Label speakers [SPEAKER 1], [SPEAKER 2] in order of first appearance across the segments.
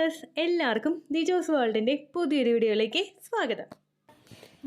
[SPEAKER 1] Dears, എല്ലാവർക്കും ദിജോസ് വേൾഡിൻ്റെ പുതിയൊരു വീഡിയോയിലേക്ക് സ്വാഗതം.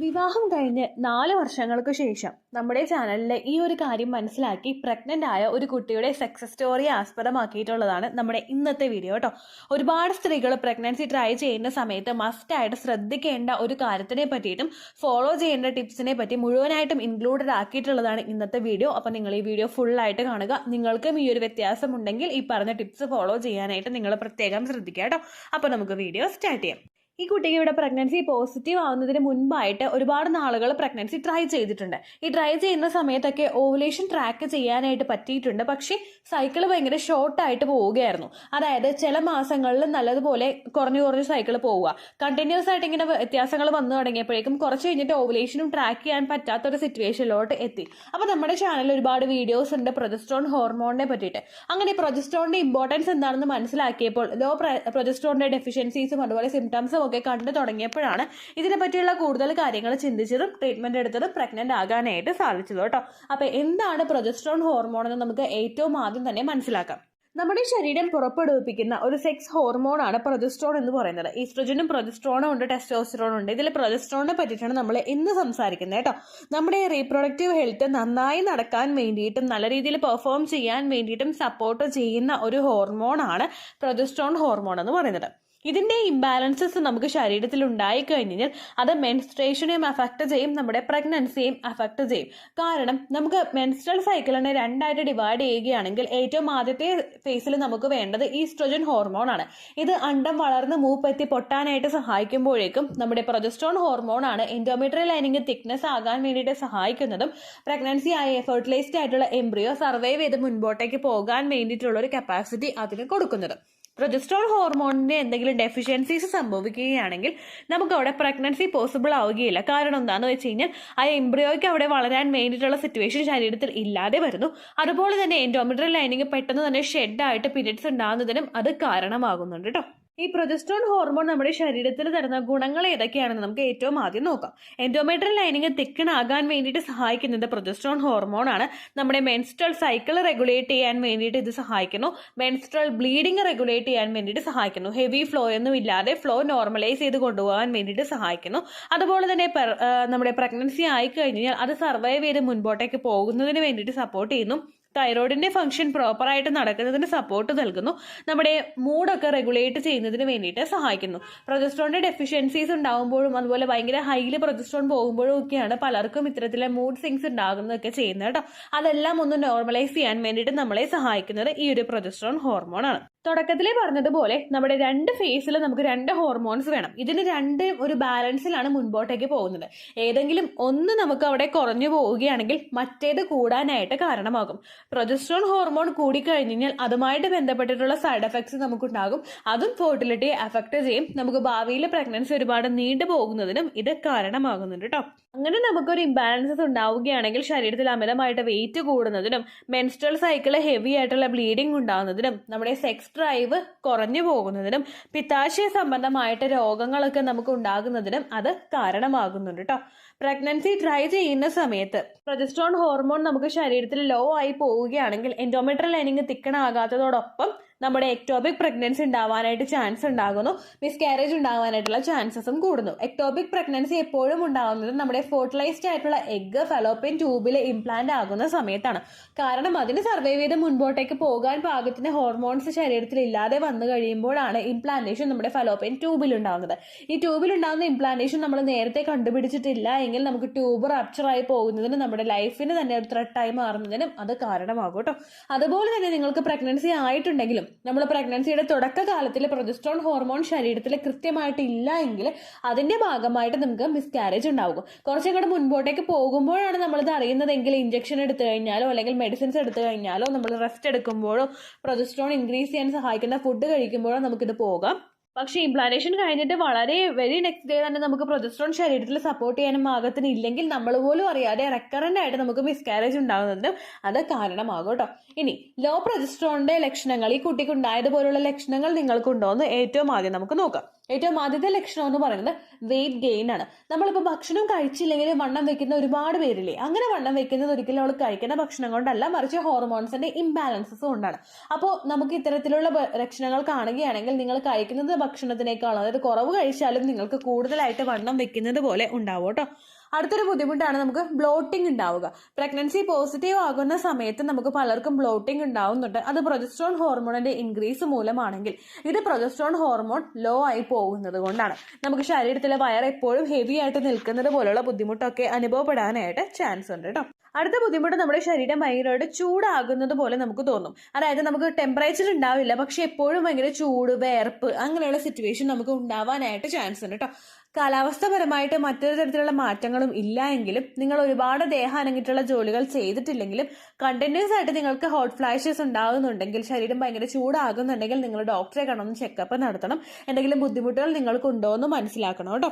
[SPEAKER 1] വിവാഹം കഴിഞ്ഞ് 4 വർഷങ്ങൾക്ക് ശേഷം നമ്മുടെ ചാനലിൽ ഈ ഒരു കാര്യം മനസ്സിലാക്കി പ്രഗ്നൻ്റ് ആയ ഒരു കുട്ടിയുടെ സക്സസ് സ്റ്റോറി ആസ്പദമാക്കിയിട്ടുള്ളതാണ് നമ്മുടെ ഇന്നത്തെ വീഡിയോ കേട്ടോ. ഒരുപാട് സ്ത്രീകൾ പ്രഗ്നൻസി ട്രൈ ചെയ്യുന്ന സമയത്ത് മസ്റ്റായിട്ട് ശ്രദ്ധിക്കേണ്ട ഒരു കാര്യത്തിനെ പറ്റിയിട്ടും ഫോളോ ചെയ്യേണ്ട ടിപ്സിനെ പറ്റി മുഴുവനായിട്ടും ഇൻക്ലൂഡഡ് ആക്കിയിട്ടുള്ളതാണ് ഇന്നത്തെ വീഡിയോ. അപ്പോൾ നിങ്ങൾ ഈ വീഡിയോ ഫുള്ളായിട്ട് കാണുക. നിങ്ങൾക്കും ഈ ഒരു വ്യത്യാസം ഉണ്ടെങ്കിൽ ഈ പറഞ്ഞ ടിപ്സ് ഫോളോ ചെയ്യാനായിട്ട് നിങ്ങൾ പ്രത്യേകം ശ്രദ്ധിക്കുക കേട്ടോ. അപ്പോൾ നമുക്ക് വീഡിയോ സ്റ്റാർട്ട് ചെയ്യാം. ഈ കുട്ടിക്ക് ഇവിടെ പ്രഗ്നൻസി പോസിറ്റീവ് ആവുന്നതിന് മുൻപായിട്ട് ഒരുപാട് നാളുകൾ പ്രഗ്നൻസി ട്രൈ ചെയ്തിട്ടുണ്ട്. ഈ ട്രൈ ചെയ്യുന്ന സമയത്തൊക്കെ ഓവുലേഷൻ ട്രാക്ക് ചെയ്യാനായിട്ട് പറ്റിയിട്ടുണ്ട്. പക്ഷേ സൈക്കിൾ ഭയങ്കര ഷോർട്ടായിട്ട് പോവുകയായിരുന്നു. അതായത് ചില മാസങ്ങളിൽ നല്ലതുപോലെ കുറഞ്ഞു സൈക്കിൾ പോവുക, കണ്ടിന്യൂസ് ആയിട്ട് ഇങ്ങനെ വ്യത്യാസങ്ങൾ വന്നു തുടങ്ങിയപ്പോഴേക്കും കുറച്ച് കഴിഞ്ഞിട്ട് ഓവുലേഷനും ട്രാക്ക് ചെയ്യാൻ പറ്റാത്തൊരു സിറ്റുവേഷനിലോട്ട് എത്തി. അപ്പോൾ നമ്മുടെ ചാനലിൽ ഒരുപാട് വീഡിയോസ് ഉണ്ട് പ്രൊജസ്ട്രോൺ ഹോർമോണിനെ പറ്റിയിട്ട്. അങ്ങനെ പ്രൊജസ്ട്രോണിന്റെ ഇമ്പോർട്ടൻസ് എന്താണെന്ന് മനസ്സിലാക്കിയപ്പോൾ ലോ പ്രൊജസ്ട്രോണിന്റെ ഡെഫിഷ്യൻസീസും അതുപോലെ സിംറ്റംസും ഒക്കെ കണ്ടു തുടങ്ങിയപ്പോഴാണ് ഇതിനെ പറ്റിയുള്ള കൂടുതൽ കാര്യങ്ങൾ ചിന്തിച്ചതും ട്രീറ്റ്മെന്റ് എടുത്തതും പ്രഗ്നന്റ് ആകാനായിട്ട് സാധിച്ചത് കേട്ടോ. അപ്പൊ എന്താണ് പ്രൊജസ്ട്രോൺ ഹോർമോൺ എന്ന് നമുക്ക് ഏറ്റവും ആദ്യം തന്നെ മനസ്സിലാക്കാം. നമ്മുടെ ശരീരം പുറപ്പെടുവിപ്പിക്കുന്ന ഒരു സെക്സ് ഹോർമോൺ ആണ് പ്രൊജസ്ട്രോൺ എന്ന് പറയുന്നത്. ഈസ്ട്രജനും പ്രൊജസ്ട്രോണും ഉണ്ട്, ടെസ്റ്റോസ്റ്ററോണും ഉണ്ട്. ഇതിൽ പ്രൊജസ്ട്രോണിനെ പറ്റിയിട്ടാണ് നമ്മൾ ഇന്ന് സംസാരിക്കുന്നത് കേട്ടോ. നമ്മുടെ റീപ്രൊഡക്റ്റീവ് ഹെൽത്ത് നന്നായി നടക്കാൻ വേണ്ടിയിട്ടും നല്ല രീതിയിൽ പെർഫോം ചെയ്യാൻ വേണ്ടിയിട്ടും സപ്പോർട്ട് ചെയ്യുന്ന ഒരു ഹോർമോൺ ആണ് പ്രൊജസ്ട്രോൺ ഹോർമോൺ എന്ന് പറയുന്നത്. ഇതിന്റെ ഇംബാലൻസസ് നമുക്ക് ശരീരത്തിൽ ഉണ്ടായി കഴിഞ്ഞാൽ അത് മെൻസ്ട്രേഷനെയും അഫക്ട് ചെയ്യും, നമ്മുടെ പ്രഗ്നൻസിയെയും അഫക്ട് ചെയ്യും. കാരണം നമുക്ക് മെൻസ്ട്രൽ സൈക്കിളിനെ രണ്ടായിട്ട് ഡിവൈഡ് ചെയ്യുകയാണെങ്കിൽ ഏറ്റവും ആദ്യത്തെ ഫേസിൽ നമുക്ക് വേണ്ടത് ഈസ്ട്രോജൻ ഹോർമോൺ ആണ്. ഇത് അണ്ടം വളർന്ന് മൂപ്പെത്തി പൊട്ടാനായിട്ട് സഹായിക്കുമ്പോഴേക്കും നമ്മുടെ പ്രൊജസ്ട്രോൺ ഹോർമോൺ ആണ് എൻഡോമെട്രിയൽ ലൈനിങ് തിക്നെസ് ആകാൻ വേണ്ടിയിട്ട് സഹായിക്കുന്നതും പ്രഗ്നൻസി ആയ ഫെർട്ടിലൈസ്ഡ് ആയിട്ടുള്ള എംബ്രിയോ സർവൈവ് ചെയ്ത് മുൻപോട്ടേക്ക് പോകാൻ വേണ്ടിയിട്ടുള്ള ഒരു കപ്പാസിറ്റി അതിന് കൊടുക്കുന്നത്. പ്രൊജസ്ട്രോൺ ഹോർമോണിന്റെ എന്തെങ്കിലും ഡെഫിഷ്യൻസീസ് സംഭവിക്കുകയാണെങ്കിൽ നമുക്ക് അവിടെ പ്രഗ്നൻസി പോസിബിൾ ആവുകയില്ല. കാരണം എന്താണെന്ന് വെച്ച് കഴിഞ്ഞാൽ ആ എംബ്രിയോയ്ക്ക് അവിടെ വളരാൻ വേണ്ടിയിട്ടുള്ള സിറ്റുവേഷൻ ശരീരത്തിൽ ഇല്ലാതെ വരുന്നു. അതുപോലെ തന്നെ എൻഡോമെട്രിയൽ ലൈനിങ് പെട്ടെന്ന് തന്നെ ഷെഡായിട്ട് പീരിയഡ്സ് ഉണ്ടാകുന്നതിനും അത് കാരണമാകുന്നുണ്ട് കേട്ടോ. ഈ പ്രൊജസ്ട്രോൺ ഹോർമോൺ നമ്മുടെ ശരീരത്തിൽ തരുന്ന ഗുണങ്ങൾ ഏതൊക്കെയാണെന്ന് നമുക്ക് ഏറ്റവും ആദ്യം നോക്കാം. എൻഡോമെട്രിയൽ ലൈനിങ് തിക്കൺ ആകാൻ വേണ്ടിയിട്ട് സഹായിക്കുന്നത് പ്രൊജസ്ട്രോൺ ഹോർമോൺ ആണ്. നമ്മുടെ മെൻസ്ട്രൽ സൈക്കിൾ റെഗുലേറ്റ് ചെയ്യാൻ വേണ്ടിയിട്ട് ഇത് സഹായിക്കുന്നു. മെൻസ്ട്രൽ ബ്ലീഡിംഗ് റെഗുലേറ്റ് ചെയ്യാൻ വേണ്ടിയിട്ട് സഹായിക്കുന്നു. ഹെവി ഫ്ലോ ഒന്നും ഇല്ലാതെ ഫ്ലോ നോർമലൈസ് ചെയ്ത് കൊണ്ടുപോകാൻ വേണ്ടിയിട്ട് സഹായിക്കുന്നു. അതുപോലെ തന്നെ നമ്മുടെ പ്രഗ്നൻസി ആയി കഴിഞ്ഞാൽ അത് സർവൈവ് ചെയ്ത് മുൻപോട്ടേക്ക് പോകുന്നതിന് വേണ്ടിയിട്ട് സപ്പോർട്ട് ചെയ്യുന്നു. തൈറോയിഡിന്റെ ഫംഗ്ഷൻ പ്രോപ്പറായിട്ട് നടക്കുന്നതിന് സപ്പോർട്ട് നൽകുന്നു. നമ്മുടെ മൂഡൊക്കെ റെഗുലേറ്റ് ചെയ്യുന്നതിന് വേണ്ടിയിട്ട് സഹായിക്കുന്നു. പ്രൊജസ്ട്രോണിന്റെ ഡെഫിഷ്യൻസീസ് ഉണ്ടാകുമ്പോഴും അതുപോലെ ഭയങ്കര ഹൈലി പ്രൊജസ്ട്രോൺ പോകുമ്പോഴും ഒക്കെയാണ് പലർക്കും ഇത്തരത്തിലെ മൂഡ് സിങ്സ് ഉണ്ടാകുന്നതൊക്കെ ചെയ്യുന്നത് കേട്ടോ. അതെല്ലാം ഒന്ന് നോർമലൈസ് ചെയ്യാൻ വേണ്ടിയിട്ട് നമ്മളെ സഹായിക്കുന്നത് ഈ ഒരു പ്രൊജസ്ട്രോൺ ഹോർമോൺ ആണ്. തുടക്കത്തിലേ പറഞ്ഞതുപോലെ നമ്മുടെ രണ്ട് ഫേസിൽ നമുക്ക് രണ്ട് ഹോർമോൺസ് വേണം. ഇതിന് രണ്ട് ഒരു ബാലൻസിലാണ് മുൻപോട്ടേക്ക് പോകുന്നത്. ഏതെങ്കിലും ഒന്ന് നമുക്ക് അവിടെ കുറഞ്ഞു പോവുകയാണെങ്കിൽ മറ്റേത് കൂടാനായിട്ട് കാരണമാകും. പ്രൊജസ്ട്രോൺ ഹോർമോൺ കൂടിക്കഴിഞ്ഞാൽ അതുമായിട്ട് ബന്ധപ്പെട്ടിട്ടുള്ള സൈഡ് എഫക്ട്സ് നമുക്കുണ്ടാകും. അതും ഫെർട്ടിലിറ്റിയെ അഫക്ട് ചെയ്യും. നമുക്ക് ഭാവിയിൽ പ്രഗ്നൻസി ഒരുപാട് നീണ്ടു പോകുന്നതിനും ഇത് കാരണമാകുന്നുണ്ട് കേട്ടോ. അങ്ങനെ നമുക്കൊരു ഇംബാലൻസസ് ഉണ്ടാവുകയാണെങ്കിൽ ശരീരത്തിൽ അമിതമായിട്ട് വെയിറ്റ് കൂടുന്നതിനും മെൻസ്ട്രൽ സൈക്കിള് ഹെവി ആയിട്ടുള്ള ബ്ലീഡിംഗ് ഉണ്ടാകുന്നതിനും നമ്മുടെ സെക്സ് ഡ്രൈവ് കുറഞ്ഞു പോകുന്നതിനും പിത്താശയ സംബന്ധമായിട്ട് രോഗങ്ങളൊക്കെ നമുക്ക് ഉണ്ടാകുന്നതിനും അത് കാരണമാകുന്നുണ്ട് കേട്ടോ. പ്രഗ്നൻസി ട്രൈ ചെയ്യുന്ന സമയത്ത് പ്രൊജസ്ട്രോൺ ഹോർമോൺ നമുക്ക് ശരീരത്തിൽ ലോ ആയി പോവുകയാണെങ്കിൽ എൻഡോമെട്രിയൽ ലൈനിങ് തിക്കണാകാത്തതോടൊപ്പം നമ്മുടെ എക്ടോപിക് പ്രഗ്നൻസി ഉണ്ടാവാനായിട്ട് ചാൻസ് ഉണ്ടാകുന്നു. മിസ്കാരേജ് ഉണ്ടാവാനായിട്ടുള്ള ചാൻസസും കൂടുന്നു. എക്ടോപിക് പ്രഗ്നൻസി എപ്പോഴും ഉണ്ടാകുന്നത് നമ്മുടെ ഫെർട്ടിലൈസ്ഡ് ആയിട്ടുള്ള എഗ് ഫലോപ്പിയൻ ട്യൂബിൽ ഇംപ്ലാന്റ് ആകുന്ന സമയത്താണ്. കാരണം അതിന് സർവൈവ് ചെയ്ത് മുൻപോട്ടേക്ക് പോകാൻ പാകത്തിന് ഹോർമോൺസ് ശരീരത്തിൽ ഇല്ലാതെ വന്നു കഴിയുമ്പോഴാണ് ഇംപ്ലാന്റേഷൻ നമ്മുടെ ഫലോപ്പിയൻ ട്യൂബിൽ ഉണ്ടാകുന്നത്. ഈ ട്യൂബിൽ ഉണ്ടാകുന്ന ഇംപ്ലാന്റേഷൻ നമ്മൾ നേരത്തെ കണ്ടുപിടിച്ചിട്ടില്ല എങ്കിൽ നമുക്ക് ട്യൂബ് റപ്ചർ ആയി പോകുന്നതിനും നമ്മുടെ ലൈഫിന് തന്നെ ഒരു ത്രെട്ടായി മാറുന്നതിനും അത് കാരണമാകും കേട്ടോ. അതുപോലെ തന്നെ നിങ്ങൾക്ക് പ്രഗ്നൻസി ആയിട്ടുണ്ടെങ്കിലും നമ്മൾ പ്രഗ്നൻസിയുടെ തുടക്കകാലത്തിൽ പ്രൊജസ്ട്രോൺ ഹോർമോൺ ശരീരത്തിൽ കൃത്യമായിട്ട് ഇല്ല എങ്കിൽ അതിന്റെ ഭാഗമായിട്ട് നമുക്ക് മിസ്കാരേജ് ഉണ്ടാകും. കുറച്ചങ്ങോട്ട് മുൻപോട്ടേക്ക് പോകുമ്പോഴാണ് നമ്മളിത് അറിയുന്നതെങ്കിൽ ഇഞ്ചക്ഷൻ എടുത്തു കഴിഞ്ഞാലോ അല്ലെങ്കിൽ മെഡിസിൻസ് എടുത്തു കഴിഞ്ഞാലോ നമ്മൾ റെസ്റ്റ് എടുക്കുമ്പോഴോ പ്രൊജസ്ട്രോൺ ഇൻക്രീസ് ചെയ്യാൻ സഹായിക്കുന്ന ഫുഡ് കഴിക്കുമ്പോഴോ നമുക്കിത് പോകാം. പക്ഷേ ഇംപ്ലാന്റേഷൻ കഴിഞ്ഞിട്ട് വളരെ വെരി നെക്സ്റ്റ് ഡേ തന്നെ നമുക്ക് പ്രൊജസ്ട്രോൺ ശരീരത്തിൽ സപ്പോർട്ട് ചെയ്യാനും പാകത്തിന് ഇല്ലെങ്കിൽ നമ്മൾ പോലും അറിയാതെ റെക്കറന്റ് ആയിട്ട് നമുക്ക് മിസ്കാരേജ് ഉണ്ടാകുന്നതിനും അത് കാരണമാകും കേട്ടോ. ഇനി ലോ പ്രൊജസ്ട്രോണിന്റെ ലക്ഷണങ്ങൾ ഈ കുട്ടിക്ക് ഉണ്ടായതുപോലുള്ള ലക്ഷണങ്ങൾ നിങ്ങൾക്കുണ്ടോ എന്ന് ഏറ്റവും ആദ്യം നമുക്ക് നോക്കാം. ഏറ്റവും ആദ്യത്തെ ലക്ഷണം എന്ന് പറയുന്നത് വെയിറ്റ് ഗെയിൻ ആണ്. നമ്മളിപ്പോൾ ഭക്ഷണം കഴിച്ചില്ലെങ്കിൽ വണ്ണം വെക്കുന്ന ഒരുപാട് പേരില്ലേ. അങ്ങനെ വണ്ണം വെക്കുന്നത് ഒരിക്കലും അവൾ കഴിക്കുന്ന ഭക്ഷണം കൊണ്ടല്ല, മറിച്ച് ഹോർമോൺസിന്റെ ഇംബാലൻസസ് കൊണ്ടാണ്. അപ്പോൾ നമുക്ക് ഇത്തരത്തിലുള്ള ലക്ഷണങ്ങൾ കാണുകയാണെങ്കിൽ നിങ്ങൾ കഴിക്കുന്നത് ഭക്ഷണത്തിനേക്കാൾ, അതായത് കുറവ് കഴിച്ചാലും നിങ്ങൾക്ക് കൂടുതലായിട്ട് വണ്ണം വെക്കുന്നത് പോലെ ഉണ്ടാവും കേട്ടോ. അടുത്തൊരു ബുദ്ധിമുട്ടാണ് നമുക്ക് ബ്ലോട്ടിംഗ് ഉണ്ടാവുക. പ്രഗ്നൻസി പോസിറ്റീവ് ആകുന്ന സമയത്ത് നമുക്ക് പലർക്കും ബ്ലോട്ടിംഗ് ഉണ്ടാവുന്നുണ്ട്. അത് പ്രൊജസ്ട്രോൺ ഹോർമോണിന്റെ ഇൻക്രീസ് മൂലമാണെങ്കിൽ ഇത് പ്രൊജസ്ട്രോൺ ഹോർമോൺ ലോ ആയി പോകുന്നത് കൊണ്ടാണ് നമുക്ക് ശരീരത്തിലെ വയർ എപ്പോഴും ഹെവി ആയിട്ട് നിൽക്കുന്നത് പോലുള്ള ബുദ്ധിമുട്ടൊക്കെ അനുഭവപ്പെടാനായിട്ട് ചാൻസ് ഉണ്ട് കേട്ടോ. അടുത്ത ബുദ്ധിമുട്ട് നമ്മുടെ ശരീരം ഭയങ്കരമായിട്ട് ചൂടാകുന്നത് പോലെ നമുക്ക് തോന്നും. അതായത് നമുക്ക് ടെമ്പറേച്ചർ ഉണ്ടാവില്ല, പക്ഷെ എപ്പോഴും ഭയങ്കര ചൂട്, വേർപ്പ്, അങ്ങനെയുള്ള സിറ്റുവേഷൻ നമുക്ക് ഉണ്ടാവാനായിട്ട് ചാൻസ് ഉണ്ട് കേട്ടോ. കാലാവസ്ഥപരമായിട്ട് മറ്റൊരു തരത്തിലുള്ള മാറ്റങ്ങളും ഇല്ല എങ്കിലും നിങ്ങൾ ഒരുപാട് ദേഹം അനങ്ങിയിട്ടുള്ള ജോലികൾ ചെയ്തിട്ടില്ലെങ്കിലും കണ്ടിന്യൂസ് ആയിട്ട് നിങ്ങൾക്ക് ഹോട്ട് ഫ്ലാഷസ് ഉണ്ടാകുന്നുണ്ടെങ്കിൽ, ശരീരം ഭയങ്കര ചൂടാകുന്നുണ്ടെങ്കിൽ നിങ്ങൾ ഡോക്ടറെ കാണുന്ന ചെക്കപ്പ് നടത്തണം. എന്തെങ്കിലും ബുദ്ധിമുട്ടുകൾ നിങ്ങൾക്ക് ഉണ്ടോ എന്ന് മനസ്സിലാക്കണം കേട്ടോ.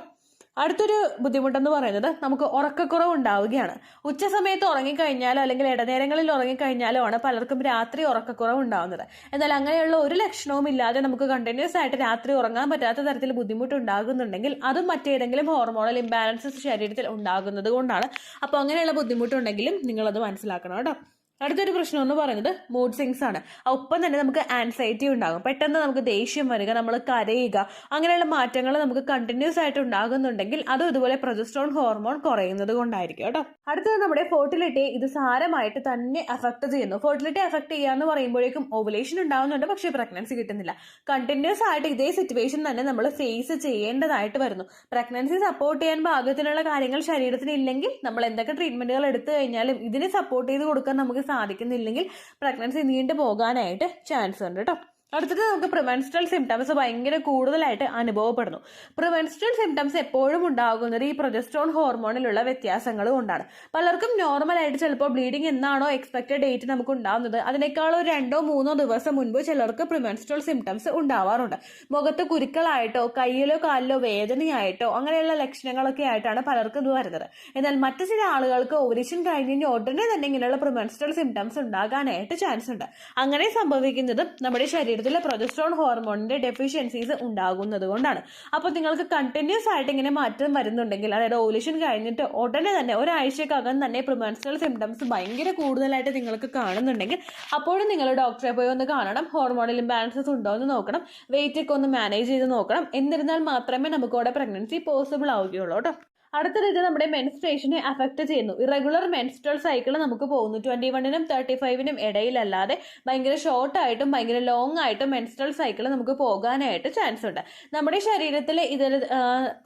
[SPEAKER 1] അടുത്തൊരു ബുദ്ധിമുട്ടെന്ന് പറയുന്നത് നമുക്ക് ഉറക്കക്കുറവ് ഉണ്ടാവുകയാണ്. ഉച്ച സമയത്ത് ഉറങ്ങിക്കഴിഞ്ഞാലോ അല്ലെങ്കിൽ ഇടനേരങ്ങളിൽ ഉറങ്ങിക്കഴിഞ്ഞാലോ ആണ് പലർക്കും രാത്രി ഉറക്കക്കുറവ് ഉണ്ടാവുന്നത്. എന്നാൽ അങ്ങനെയുള്ള ഒരു ലക്ഷണവും ഇല്ലാതെ നമുക്ക് കണ്ടിന്യൂസ് ആയിട്ട് രാത്രി ഉറങ്ങാൻ പറ്റാത്ത തരത്തിൽ ബുദ്ധിമുട്ടുണ്ടാകുന്നുണ്ടെങ്കിൽ അതും മറ്റേതെങ്കിലും ഹോർമോണൽ ഇംബാലൻസസ് ശരീരത്തിൽ ഉണ്ടാകുന്നത് കൊണ്ടാണ്. അപ്പോൾ അങ്ങനെയുള്ള ബുദ്ധിമുട്ടുണ്ടെങ്കിലും നിങ്ങളത് മനസ്സിലാക്കണം കേട്ടോ. അടുത്തൊരു പ്രശ്നം എന്ന് പറയുന്നത് മൂഡ് സ്വിങ്സ് ആണ്. ഒപ്പം തന്നെ നമുക്ക് ആൻസൈറ്റി ഉണ്ടാകും. പെട്ടെന്ന് നമുക്ക് ദേഷ്യം വരിക, നമ്മൾ കരയുക, അങ്ങനെയുള്ള മാറ്റങ്ങൾ നമുക്ക് കണ്ടിന്യൂസ് ആയിട്ട് ഉണ്ടാകുന്നുണ്ടെങ്കിൽ അതും ഇതുപോലെ പ്രൊജസ്ട്രോൺ ഹോർമോൺ കുറയുന്നത് കൊണ്ടായിരിക്കും കേട്ടോ. അടുത്തത് നമ്മുടെ ഫെർട്ടിലിറ്റിയെ ഇത് സാരമായിട്ട് തന്നെ അഫക്ട് ചെയ്യുന്നു. ഫെർട്ടിലിറ്റി അഫക്ട് ചെയ്യാന്ന് പറയുമ്പോഴേക്കും ഓവുലേഷൻ ഉണ്ടാവുന്നുണ്ട്, പക്ഷേ പ്രഗ്നൻസി കിട്ടുന്നില്ല. കണ്ടിന്യൂസ് ആയിട്ട് ഇതേ സിറ്റുവേഷൻ തന്നെ നമ്മൾ ഫേസ് ചെയ്യേണ്ടതായിട്ട് വരുന്നു. പ്രഗ്നൻസി സപ്പോർട്ട് ചെയ്യാൻ പാകത്തിനുള്ള കാര്യങ്ങൾ ശരീരത്തിന് ഇല്ലെങ്കിൽ നമ്മൾ എന്തൊക്കെ ട്രീറ്റ്മെന്റുകൾ എടുത്തു കഴിഞ്ഞാലും ഇതിനെ സപ്പോർട്ട് ചെയ്ത് കൊടുക്കാൻ നമുക്ക് സാധിക്കുന്നില്ലെങ്കിൽ പ്രഗ്നൻസി നീണ്ടു പോകാനായിട്ട് ചാൻസ് ഉണ്ട് കേട്ടോ. അടുത്തത് നമുക്ക് പ്രിമെൻസ്ട്രൽ സിംറ്റംസ് ഭയങ്കര കൂടുതലായിട്ട് അനുഭവപ്പെടുന്നു. പ്രിമെൻസ്ട്രൽ സിംറ്റംസ് എപ്പോഴും ഉണ്ടാകുന്നത് ഈ പ്രൊജസ്ട്രോൺ ഹോർമോണിലുള്ള വ്യത്യാസങ്ങൾ കൊണ്ടാണ്. പലർക്കും നോർമലായിട്ട് ചിലപ്പോൾ ബ്ലീഡിംഗ് എന്നാണോ എക്സ്പെക്റ്റഡ് ഡേറ്റ് നമുക്ക് ഉണ്ടാകുന്നത് അതിനേക്കാൾ 2-3 ദിവസം മുൻപ് ചിലർക്ക് പ്രിമെൻസ്ട്രൽ സിംറ്റംസ് ഉണ്ടാവാറുണ്ട്. മുഖത്ത് കുരുക്കളായിട്ടോ കയ്യിലോ കാലിലോ വേദനയായിട്ടോ അങ്ങനെയുള്ള ലക്ഷണങ്ങളൊക്കെ ആയിട്ടാണ് പലർക്കും ഇത് വരുന്നത്. എന്നാൽ മറ്റു ചില ആളുകൾക്ക് ഓവുലേഷൻ കഴിഞ്ഞ് ഉടനെ തന്നെ ഇങ്ങനെയുള്ള പ്രിമെൻസ്ട്രൽ സിംറ്റംസ് ഉണ്ടാകാനായിട്ട് ചാൻസ് ഉണ്ട്. അങ്ങനെ സംഭവിക്കുന്നത് നമ്മുടെ ശരീരത്തിൽ പ്രൊജസ്ട്രോൺ ഹോർമോണിന്റെ ഡെഫിഷ്യൻസീസ് ഉണ്ടാകുന്നത് കൊണ്ടാണ്. അപ്പോൾ നിങ്ങൾക്ക് കണ്ടിന്യൂസ് ആയിട്ട് ഇങ്ങനെ മാറ്റം വരുന്നുണ്ടെങ്കിൽ, അതായത് ഓവുലേഷൻ കഴിഞ്ഞിട്ട് ഉടനെ തന്നെ ഒരാഴ്ചക്കകം തന്നെ പ്രിമെൻസ്ട്രൽ സിംറ്റംസ് ഭയങ്കര കൂടുതലായിട്ട് നിങ്ങൾക്ക് കാണുന്നുണ്ടെങ്കിൽ അപ്പോഴും നിങ്ങൾ ഡോക്ടറെ പോയി ഒന്ന് കാണണം. ഹോർമോണൽ ഇംബാലൻസസ് ഉണ്ടോ എന്ന് നോക്കണം. വെയിറ്റ് ഒക്കെ ഒന്ന് മാനേജ് ചെയ്ത് നോക്കണം. എന്നിരുന്നാൽ മാത്രമേ നമുക്ക് അവിടെ പ്രഗ്നൻസി പോസിബിൾ ആവുകയുള്ളൂ കേട്ടോ. അടുത്തത് ഇത് നമ്മുടെ മെൻസ്ട്രേഷനെ അഫക്ട് ചെയ്യുന്നു. ഇറഗുലർ മെൻസ്ട്രൽ സൈക്കിൾ നമുക്ക് പോകുന്നു. 21-നും 35-നും ഇടയിലല്ലാതെ ഭയങ്കര ഷോർട്ട് ആയിട്ടും ഭയങ്കര ലോങ് ആയിട്ടും മെൻസ്ട്രൽ സൈക്കിൾ നമുക്ക് പോകാനായിട്ട് ചാൻസ് ഉണ്ട്. നമ്മുടെ ശരീരത്തിൽ ഇതിൽ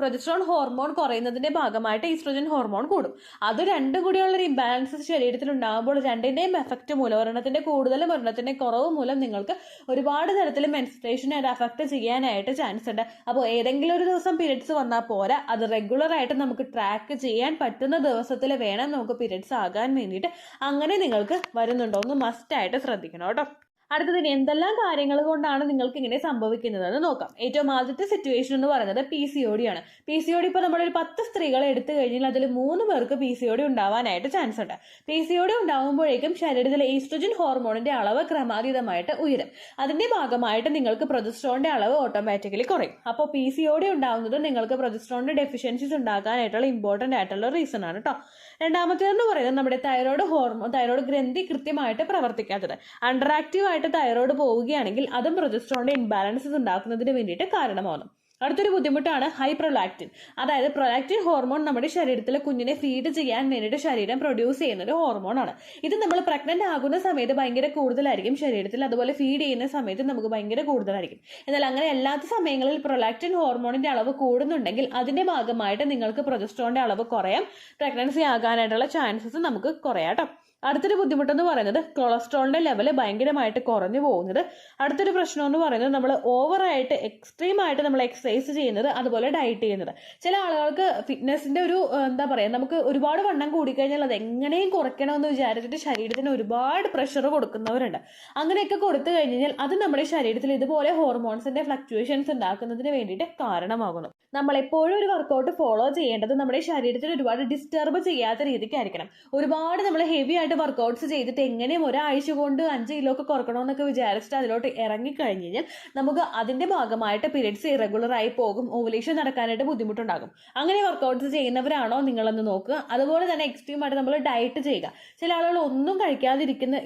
[SPEAKER 1] പ്രൊജസ്ട്രോൺ ഹോർമോൺ കുറയുന്നതിന്റെ ഭാഗമായിട്ട് ഈസ്ട്രോജൻ ഹോർമോൺ കൂടും. അത് രണ്ടും കൂടിയുള്ളൊരു ഇംബാലൻസ് ശരീരത്തിൽ ഉണ്ടാകുമ്പോൾ രണ്ടിന്റെയും എഫക്ട് മൂലം, ഒരെണ്ണത്തിന്റെ കൂടുതലും ഒരെണ്ണത്തിന്റെ കുറവ് മൂലം നിങ്ങൾക്ക് ഒരുപാട് തരത്തിൽ മെൻസ്ട്രേഷനെ അത് അഫക്ട് ചെയ്യാനായിട്ട് ചാൻസ് ഉണ്ട്. അപ്പോൾ ഏതെങ്കിലും ഒരു ദിവസം പീരിയഡ്സ് വന്നാൽ പോരാ, അത് റെഗുലർ ആയിട്ട് നമുക്ക് ട്രാക്ക് ചെയ്യാൻ പറ്റുന്ന ദിവസത്തിൽ വേണം നമുക്ക് പീരിയഡ്സ് ആകാൻ വേണ്ടിയിട്ട്. അങ്ങനെ നിങ്ങൾക്ക് വരുന്നുണ്ടോ എന്ന് മസ്റ്റ് ആയിട്ട് ശ്രദ്ധിക്കണം കേട്ടോ. അടുത്തതിന് എന്തെല്ലാം കാര്യങ്ങൾ കൊണ്ടാണ് നിങ്ങൾക്ക് ഇങ്ങനെ സംഭവിക്കുന്നതെന്ന് നോക്കാം. ഏറ്റവും ആദ്യത്തെ സിറ്റുവേഷൻ എന്ന് പറയുന്നത് PCOD ആണ്. PCOD ഇപ്പോൾ നമ്മളൊരു 10 സ്ത്രീകളെ എടുത്തു കഴിഞ്ഞാൽ അതിൽ 3 പേർക്ക് PCOD ഉണ്ടാവാനായിട്ട് ചാൻസ് ഉണ്ട്. PCOD ഉണ്ടാകുമ്പോഴേക്കും ശരീരത്തിലെ ഈസ്ട്രോജൻ ഹോർമോണിന്റെ അളവ് ക്രമാതീതമായിട്ട് ഉയരും. അതിന്റെ ഭാഗമായിട്ട് നിങ്ങൾക്ക് പ്രൊജസ്ട്രോണിന്റെ അളവ് ഓട്ടോമാറ്റിക്കലി കുറയും. അപ്പോൾ PCOD ഉണ്ടാകുന്നത് നിങ്ങൾക്ക് പ്രൊജസ്ട്രോണിന്റെ ഡെഫിഷ്യൻസീസ് ഉണ്ടാകാനായിട്ടുള്ള ഇമ്പോർട്ടന്റ് ആയിട്ടുള്ള റീസൺ ആണ് കേട്ടോ. രണ്ടാമത്തേതെന്ന് പറയുന്നത് നമ്മുടെ തൈറോയ്ഡ് ഗ്രന്ഥി കൃത്യമായിട്ട് പ്രവർത്തിക്കാത്തത്. അണ്ടർ ആക്റ്റീവ് ആയിട്ട് തൈറോയ്ഡ് പോവുകയാണെങ്കിൽ അതും പ്രൊജസ്ട്രോണിന്റെ ഇംബാലൻസസ് ഉണ്ടാക്കുന്നതിന് വേണ്ടിയിട്ട് കാരണമാകുന്നു. അടുത്തൊരു ബുദ്ധിമുട്ടാണ് ഹൈപ്രൊലാക്റ്റിൻ. അതായത് പ്രൊലാക്റ്റിൻ ഹോർമോൺ നമ്മുടെ ശരീരത്തിലെ കുഞ്ഞിനെ ഫീഡ് ചെയ്യാൻ വേണ്ടിയിട്ട് ശരീരം പ്രൊഡ്യൂസ് ചെയ്യുന്ന ഒരു ഹോർമോണാണ്. ഇത് നമ്മൾ പ്രഗ്നന്റ് ആകുന്ന സമയത്ത് ഭയങ്കര കൂടുതലായിരിക്കും ശരീരത്തിൽ, അതുപോലെ ഫീഡ് ചെയ്യുന്ന സമയത്ത് നമുക്ക് ഭയങ്കര കൂടുതലായിരിക്കും. എന്നാൽ അങ്ങനെ അല്ലാത്ത സമയങ്ങളിൽ പ്രൊലാക്റ്റിൻ ഹോർമോണിന്റെ അളവ് കൂടുന്നുണ്ടെങ്കിൽ അതിന്റെ ഭാഗമായിട്ട് നിങ്ങൾക്ക് പ്രൊജസ്ട്രോണിന്റെ അളവ് കുറയാം. പ്രഗ്നൻസി ആകാനായിട്ടുള്ള ചാൻസസ് നമുക്ക് കുറയാം കേട്ടോ. അടുത്തൊരു ബുദ്ധിമുട്ടെന്ന് പറയുന്നത് കൊളസ്ട്രോളിന്റെ ലെവല് ഭയങ്കരമായിട്ട് കുറഞ്ഞു പോകുന്നത്. അടുത്തൊരു പ്രശ്നം എന്ന് പറയുന്നത് നമ്മൾ ഓവറായിട്ട് എക്സ്ട്രീമായിട്ട് നമ്മൾ എക്സസൈസ് ചെയ്യുന്നത്, അതുപോലെ ഡയറ്റ് ചെയ്യുന്നത്. ചില ആളുകൾക്ക് ഫിറ്റ്നസിന്റെ ഒരു നമുക്ക് ഒരുപാട് വണ്ണം കൂടിക്കഴിഞ്ഞാൽ അത് എങ്ങനെയും കുറയ്ക്കണമെന്ന് വിചാരിച്ചിട്ട് ശരീരത്തിന് ഒരുപാട് പ്രഷർ കൊടുക്കുന്നവരുണ്ട്. അങ്ങനെയൊക്കെ കൊടുത്തു കഴിഞ്ഞാൽ അത് നമ്മുടെ ശരീരത്തിൽ ഇതുപോലെ ഹോർമോൺസിന്റെ ഫ്ലക്ച്വേഷൻസ് ഉണ്ടാക്കുന്നതിന് വേണ്ടിയിട്ട് കാരണമാകുന്നു. നമ്മൾ എപ്പോഴും ഒരു വർക്കൗട്ട് ഫോളോ ചെയ്യേണ്ടത് നമ്മുടെ ശരീരത്തിൽ ഒരുപാട് ഡിസ്റ്റർബ് ചെയ്യാത്ത രീതിക്കായിരിക്കണം. ഒരുപാട് നമ്മൾ ഹെവി ആയിട്ട് ആയിട്ട് വർക്കൗട്ട്സ് ചെയ്തിട്ട് എങ്ങനെയും ഒരാഴ്ച കൊണ്ട് 5 കിലോ ഒക്കെ കുറക്കണമെന്നൊക്കെ വിചാരിച്ചിട്ട് അതിലോട്ട് ഇറങ്ങിക്കഴിഞ്ഞ് കഴിഞ്ഞാൽ നമുക്ക് അതിന്റെ ഭാഗമായിട്ട് പീരിയഡ്സ് ഇറഗുലർ ആയി പോകും, ഓവുലേഷൻ നടക്കാനായിട്ട് ബുദ്ധിമുട്ടുണ്ടാകും. അങ്ങനെ വർക്കൗട്ട്സ് ചെയ്യുന്നവരാണോ നിങ്ങളെന്ന് നോക്കുക. അതുപോലെ തന്നെ എക്സ്ട്രീം ആയിട്ട് നമ്മൾ ഡയറ്റ് ചെയ്യുക. ചില ആളുകൾ ഒന്നും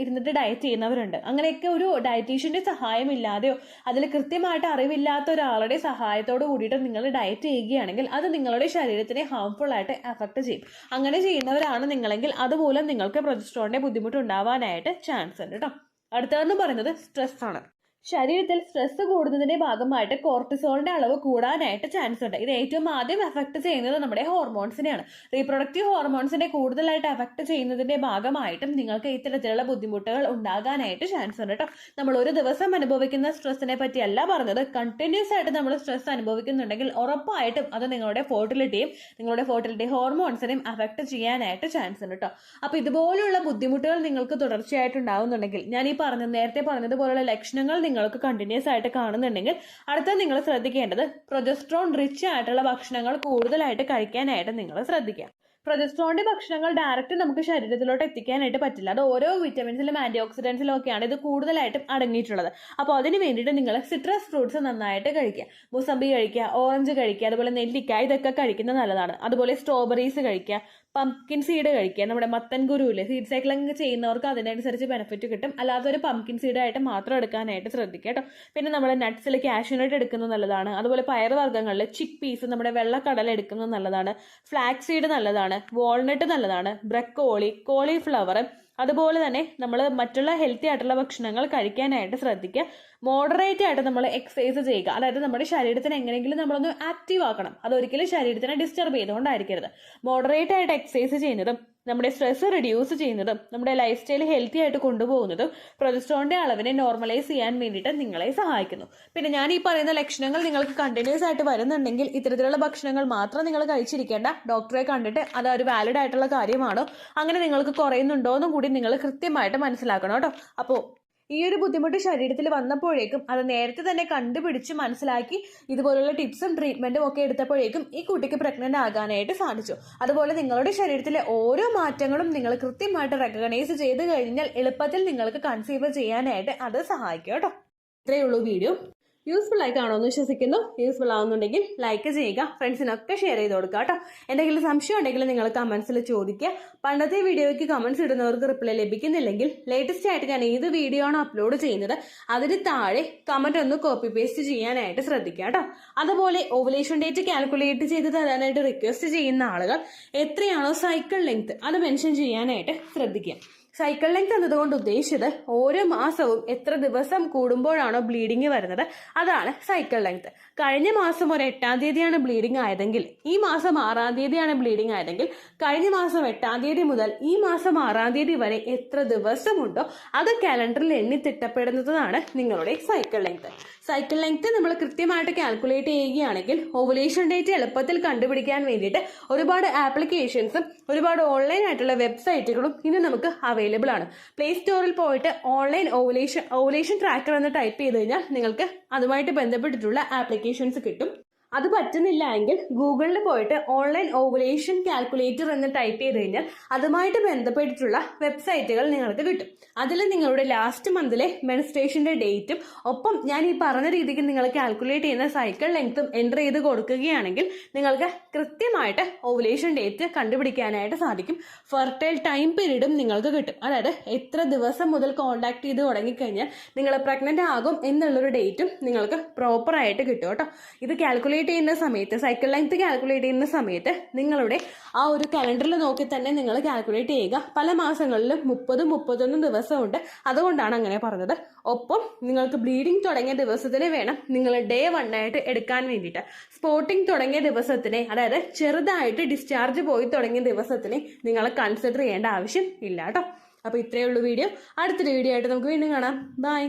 [SPEAKER 1] ഇരുന്നിട്ട് ഡയറ്റ് ചെയ്യുന്നവരുണ്ട്. അങ്ങനെയൊക്കെ ഒരു ഡയറ്റീഷ്യന്റെ സഹായം ഇല്ലാതെയോ അതിൽ കൃത്യമായിട്ട് അറിവില്ലാത്ത ഒരാളുടെ സഹായത്തോട് കൂടിയിട്ട് നിങ്ങൾ ഡയറ്റ് ചെയ്യുകയാണെങ്കിൽ അത് നിങ്ങളുടെ ശരീരത്തിനെ ഹാർംഫുൾ ആയിട്ട് എഫക്ട് ചെയ്യും. അങ്ങനെ ചെയ്യുന്നവരാണ് നിങ്ങളെങ്കിൽ അതുമൂലം നിങ്ങൾക്ക് പ്രൊജസ്ട്രോണിന്റെ ബുദ്ധിമുട്ട് ഉണ്ടാവാനായിട്ട് ചാൻസ് ഉണ്ട് കേട്ടോ. അടുത്തതെന്ന് പറയുന്നത് സ്ട്രെസ് ആണ്. ശരീരത്തിൽ സ്ട്രെസ് കൂടുന്നതിന്റെ ഭാഗമായിട്ട് കോർട്ടിസോളിന്റെ അളവ് കൂടാനായിട്ട് ചാൻസ് ഉണ്ട്. ഇത് ഏറ്റവും ആദ്യം എഫക്ട് ചെയ്യുന്നത് നമ്മുടെ ഹോർമോൺസിനെയാണ്. റീപ്രൊഡക്റ്റീവ് ഹോർമോൺസിനെ കൂടുതലായിട്ട് എഫക്ട് ചെയ്യുന്നതിന്റെ ഭാഗമായിട്ടും നിങ്ങൾക്ക് ഇത്തരത്തിലുള്ള ബുദ്ധിമുട്ടുകൾ ഉണ്ടാകാനായിട്ട് ചാൻസ് ഉണ്ട് കേട്ടോ. നമ്മൾ ഒരു ദിവസം അനുഭവിക്കുന്ന സ്ട്രെസ്സിനെ പറ്റിയല്ല പറഞ്ഞത്. കണ്ടിന്യൂസ് ആയിട്ട് നമ്മൾ സ്ട്രെസ് അനുഭവിക്കുന്നുണ്ടെങ്കിൽ ഉറപ്പായിട്ടും അത് നിങ്ങളുടെ ഫെർട്ടിലിറ്റി ഹോർമോൺസിനെയും എഫക്ട് ചെയ്യാനായിട്ട് ചാൻസ് ഉണ്ട് കേട്ടോ. അപ്പൊ ഇതുപോലുള്ള ബുദ്ധിമുട്ടുകൾ നിങ്ങൾക്ക് തുടർച്ചയായിട്ട് ഉണ്ടാവുന്നുണ്ടെങ്കിൽ ഞാൻ ഈ നേരത്തെ പറഞ്ഞതുപോലുള്ള ലക്ഷണങ്ങൾ നിങ്ങൾക്ക് കണ്ടിന്യൂസ് ആയിട്ട് കാണുന്നുണ്ടെങ്കിൽ അടുത്ത നിങ്ങൾ ശ്രദ്ധിക്കേണ്ടത് പ്രൊജസ്ട്രോൺ റിച്ച് ആയിട്ടുള്ള ഭക്ഷണങ്ങൾ കൂടുതലായിട്ട് കഴിക്കാനായിട്ട് നിങ്ങൾ ശ്രദ്ധിക്കുക. പ്രൊജസ്ട്രോണിന്റെ ഭക്ഷണങ്ങൾ ഡയറക്റ്റ് നമുക്ക് ശരീരത്തിലോട്ട് എത്തിക്കാനായിട്ട് പറ്റില്ല. അത് ഓരോ വിറ്റമിൻസിലും ആന്റി ഓക്സിഡൻസിലും ഒക്കെയാണ് ഇത് കൂടുതലായിട്ടും അടങ്ങിയിട്ടുള്ളത്. അപ്പോൾ അതിന് വേണ്ടിയിട്ട് നിങ്ങൾ സിട്രസ് ഫ്രൂട്ട്സ് നന്നായിട്ട് കഴിക്കുക. മുസമ്പി കഴിക്കുക, ഓറഞ്ച് കഴിക്കുക, അതുപോലെ നെല്ലിക്ക, ഇതൊക്കെ കഴിക്കുന്നത് നല്ലതാണ്. അതുപോലെ സ്ട്രോബെറീസ് കഴിക്കുക, പംകിൻ സീഡ് കഴിക്കുക. നമ്മുടെ മത്തൻ കുരുവില് സീഡ് സൈക്ലിംഗ് ചെയ്യുന്നവർക്ക് അതിനനുസരിച്ച് ബെനിഫിറ്റ് കിട്ടും. അല്ലാതെ ഒരു പംകിൻ സീഡായിട്ട് മാത്രം എടുക്കാനായിട്ട് ശ്രദ്ധിക്കുക കേട്ടോ. പിന്നെ നമ്മുടെ നട്ട്സിൽ കാഷ്യൂനട്ട് എടുക്കുന്നത് നല്ലതാണ്. അതുപോലെ പയറുവർഗ്ഗങ്ങളിൽ ചിക്ക് പീസ്, നമ്മുടെ വെള്ളക്കടല എടുക്കുന്നത് നല്ലതാണ്. ഫ്ലാക്സ് സീഡ് നല്ലതാണ്. വാൾനട്ട് നല്ലതാണ്. ബ്രക്കോളി, കോളിഫ്ലവർ, അതുപോലെ തന്നെ നമ്മൾ മറ്റുള്ള ഹെൽത്തി ആയിട്ടുള്ള ഭക്ഷണങ്ങൾ കഴിക്കാനായിട്ട് ശ്രദ്ധിക്കുക. മോഡറേറ്റ് ആയിട്ട് നമ്മൾ എക്സസൈസ് ചെയ്യുക. അതായത് നമ്മുടെ ശരീരത്തിന് എങ്ങനെയെങ്കിലും നമ്മളൊന്ന് ആക്റ്റീവ് ആക്കണം. അതൊരിക്കലും ശരീരത്തിനെ ഡിസ്റ്റർബ് ചെയ്തുകൊണ്ടായിരിക്കരുത്. മോഡറേറ്റ് ആയിട്ട് എക്സസൈസ് ചെയ്യുന്നതും നമ്മുടെ സ്ട്രെസ് റിഡ്യൂസ് ചെയ്യുന്നതും നമ്മുടെ ലൈഫ് സ്റ്റൈൽ ഹെൽത്തി ആയിട്ട് കൊണ്ടുപോകുന്നതും പ്രൊജസ്ട്രോണിന്റെ അളവിനെ നോർമലൈസ് ചെയ്യാൻ വേണ്ടിയിട്ട് നിങ്ങളെ സഹായിക്കുന്നു. പിന്നെ ഞാൻ ഈ പറയുന്ന ലക്ഷണങ്ങൾ നിങ്ങൾക്ക് കണ്ടിന്യൂസ് ആയിട്ട് വരുന്നുണ്ടെങ്കിൽ ഇത്തരത്തിലുള്ള ഭക്ഷണങ്ങൾ മാത്രം നിങ്ങൾ കഴിച്ചിരിക്കേണ്ട. ഡോക്ടറെ കണ്ടിട്ട് അത് ഒരു വാലിഡ് ആയിട്ടുള്ള കാര്യമാണോ, അങ്ങനെ നിങ്ങൾക്ക് കുറയുന്നുണ്ടോ എന്നും കൂടി നിങ്ങൾ കൃത്യമായിട്ട് മനസ്സിലാക്കണം കേട്ടോ. അപ്പോൾ ഈ ഒരു ബുദ്ധിമുട്ട് ശരീരത്തിൽ വന്നപ്പോഴേക്കും അത് നേരത്തെ തന്നെ കണ്ടുപിടിച്ച് മനസ്സിലാക്കി ഇതുപോലുള്ള ടിപ്സും ട്രീറ്റ്മെന്റും ഒക്കെ എടുത്തപ്പോഴേക്കും ഈ കുട്ടിക്ക് പ്രഗ്നന്റ് ആകാനായിട്ട് സാധിച്ചു. അതുപോലെ നിങ്ങളുടെ ശരീരത്തിലെ ഓരോ മാറ്റങ്ങളും നിങ്ങൾ കൃത്യമായിട്ട് റെക്കഗ്നൈസ് ചെയ്ത് കഴിഞ്ഞാൽ എളുപ്പത്തിൽ നിങ്ങൾക്ക് കൺസീവ് ചെയ്യാനായിട്ട് അത് സഹായിക്കും കേട്ടോ. ഇത്രയേ ഉള്ളൂ വീഡിയോ. യൂസ്ഫുൾ ആയി കാണുമെന്ന് വിശ്വസിക്കുന്നു. യൂസ്ഫുൾ ആവുന്നുണ്ടെങ്കിൽ ലൈക്ക് ചെയ്യുക, ഫ്രണ്ട്സിനൊക്കെ ഷെയർ ചെയ്ത് കൊടുക്കുക കേട്ടോ. എന്തെങ്കിലും സംശയം ഉണ്ടെങ്കിൽ നിങ്ങൾ കമന്റ്സിൽ ചോദിക്കുക. പണ്ടത്തെ വീഡിയോയ്ക്ക് കമന്റ്സ് ഇടുന്നവർക്ക് റിപ്ലൈ ലഭിക്കുന്നില്ലെങ്കിൽ ലേറ്റസ്റ്റ് ആയിട്ട് ഞാൻ ഏത് വീഡിയോ ആണ് അപ്ലോഡ് ചെയ്യുന്നത് അതിന് താഴെ കമന്റ് ഒന്ന് കോപ്പി പേസ്റ്റ് ചെയ്യാനായിട്ട് ശ്രദ്ധിക്കുക കേട്ടോ. അതുപോലെ ഓവുലേഷൻ ഡേറ്റ് കാൽക്കുലേറ്റ് ചെയ്ത് തരാനായിട്ട് റിക്വസ്റ്റ് ചെയ്യുന്ന ആളുകൾ എത്രയാണോ സൈക്കിൾ ലെങ്ത് അത് മെൻഷൻ ചെയ്യാനായിട്ട് ശ്രദ്ധിക്കുക. സൈക്കിൾ ലെങ്ത് എന്നതുകൊണ്ട് ഉദ്ദേശിച്ചത് ഓരോ മാസവും എത്ര ദിവസം കൂടുമ്പോഴാണോ ബ്ലീഡിങ് വരുന്നത് അതാണ് സൈക്കിൾ ലെങ്ത്. കഴിഞ്ഞ മാസം ഒരു 8-ാം തീയതിയാണ് ബ്ലീഡിങ് ആയതെങ്കിൽ ഈ മാസം 6-ാം തീയതിയാണ് ബ്ലീഡിങ് ആയതെങ്കിൽ കഴിഞ്ഞ മാസം 8-ാം തീയതി മുതൽ ഈ മാസം 6-ാം തീയതി വരെ എത്ര ദിവസമുണ്ടോ അത് കാലണ്ടറിൽ എണ്ണി തിട്ടപ്പെടുന്നതാണ് നിങ്ങളുടെ സൈക്കിൾ ലെങ്ത്. സൈക്കിൾ ലെങ്ത് നമ്മൾ കൃത്യമായിട്ട് കാൽക്കുലേറ്റ് ചെയ്യുകയാണെങ്കിൽ ഓവുലേഷൻ ഡേറ്റ് എളുപ്പത്തിൽ കണ്ടുപിടിക്കാൻ വേണ്ടിയിട്ട് ഒരുപാട് ആപ്ലിക്കേഷൻസും ഒരുപാട് ഓൺലൈൻ ആയിട്ടുള്ള വെബ്സൈറ്റുകളും ഇന്ന് നമുക്ക് അവൈലബിൾ ആണ്. പ്ലേ സ്റ്റോറിൽ പോയിട്ട് ഓൺലൈൻ ഓവുലേഷൻ ട്രാക്കർ എന്ന് ടൈപ്പ് ചെയ്ത് കഴിഞ്ഞാൽ നിങ്ങൾക്ക് അതുമായിട്ട് ബന്ധപ്പെട്ടിട്ടുള്ള ആപ്ലിക്കേഷൻസ് കിട്ടും. അത് പറ്റുന്നില്ല എങ്കിൽ ഗൂഗിളിൽ പോയിട്ട് ഓൺലൈൻ ഓവുലേഷൻ കാൽക്കുലേറ്റർ എന്ന് ടൈപ്പ് ചെയ്ത് കഴിഞ്ഞാൽ അതുമായിട്ട് ബന്ധപ്പെട്ടിട്ടുള്ള വെബ്സൈറ്റുകൾ നിങ്ങൾക്ക് കിട്ടും. അതിൽ നിങ്ങളുടെ ലാസ്റ്റ് മന്തിലെ മെൻസ്ട്രേഷന്റെ ഡേറ്റും ഒപ്പം ഞാൻ ഈ പറഞ്ഞ രീതിക്ക് നിങ്ങൾ കാൽക്കുലേറ്റ് ചെയ്യുന്ന സൈക്കിൾ ലെങ്ത്തും എൻ്റർ ചെയ്ത് കൊടുക്കുകയാണെങ്കിൽ നിങ്ങൾക്ക് കൃത്യമായിട്ട് ഓവുലേഷൻ ഡേറ്റ് കണ്ടുപിടിക്കാനായിട്ട് സാധിക്കും. ഫെർട്ടൈൽ ടൈം പീരീഡും നിങ്ങൾക്ക് കിട്ടും. അതായത് എത്ര ദിവസം മുതൽ കോണ്ടാക്ട് ചെയ്ത് തുടങ്ങിക്കഴിഞ്ഞാൽ നിങ്ങൾ പ്രഗ്നന്റ് ആകും എന്നുള്ളൊരു ഡേറ്റും നിങ്ങൾക്ക് പ്രോപ്പറായിട്ട് കിട്ടും കേട്ടോ. ഇത് കാൽക്കുലേറ്റ് ചെയ്യുന്ന സമയത്ത് സൈക്കിൾ ലെങ്ത് കാൽക്കുലേറ്റ് ചെയ്യുന്ന സമയത്ത് നിങ്ങളുടെ ആ ഒരു കലണ്ടറിൽ നോക്കി തന്നെ നിങ്ങൾ കാൽക്കുലേറ്റ് ചെയ്യുക. പല മാസങ്ങളിലും 30-31 ദിവസമുണ്ട്. അതുകൊണ്ടാണ് അങ്ങനെ പറഞ്ഞത്. ഒപ്പം നിങ്ങൾക്ക് ബ്ലീഡിങ് തുടങ്ങിയ ദിവസത്തിന് വേണം നിങ്ങൾ ഡേ 1 ആയിട്ട് എടുക്കാൻ വേണ്ടിയിട്ട്. സ്പോട്ടിങ് തുടങ്ങിയ ദിവസത്തിനെ, അതായത് ചെറുതായിട്ട് ഡിസ്ചാർജ് പോയി തുടങ്ങിയ ദിവസത്തിനെ നിങ്ങൾ കൺസിഡർ ചെയ്യേണ്ട ആവശ്യം ഇല്ല കേട്ടോ. അപ്പോൾ ഇത്രയേ ഉള്ളൂ വീഡിയോ. അടുത്തൊരു വീഡിയോ ആയിട്ട് നമുക്ക് വീണ്ടും കാണാം. ബൈ.